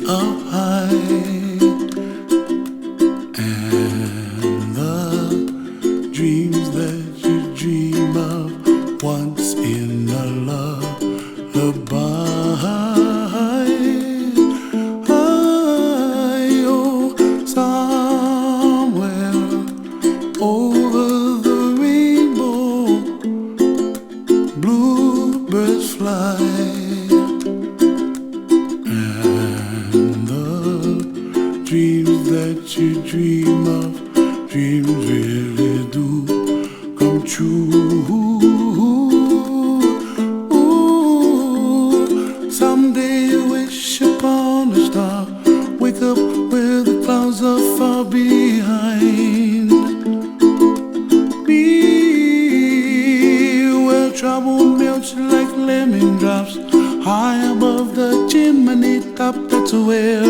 up high, and the dreams that you dream of once in a lullaby. Bluebirds fly, and the dreams that you dream of, dreams really do come true. Ooh, someday you wish upon a star, wake up where the clouds are far behind. Trouble melts like lemon drops high above the chimney top. That's where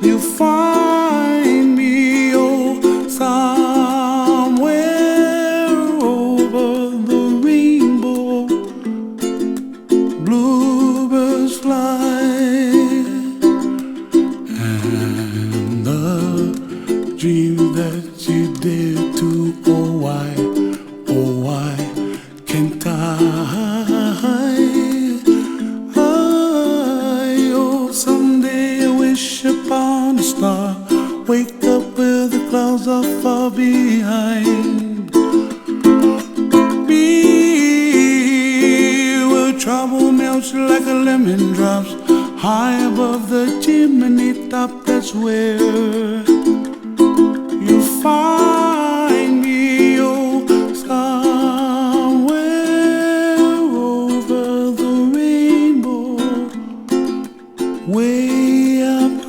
you find me, oh, somewhere over the rainbow. Bluebirds fly, and the dream that you dare to, oh why can't I? Oh, someday I wish upon a star, wake up where the clouds are far behind. Be where trouble melts like a lemon drops high above the chimney top. That's where you find me, oh, way up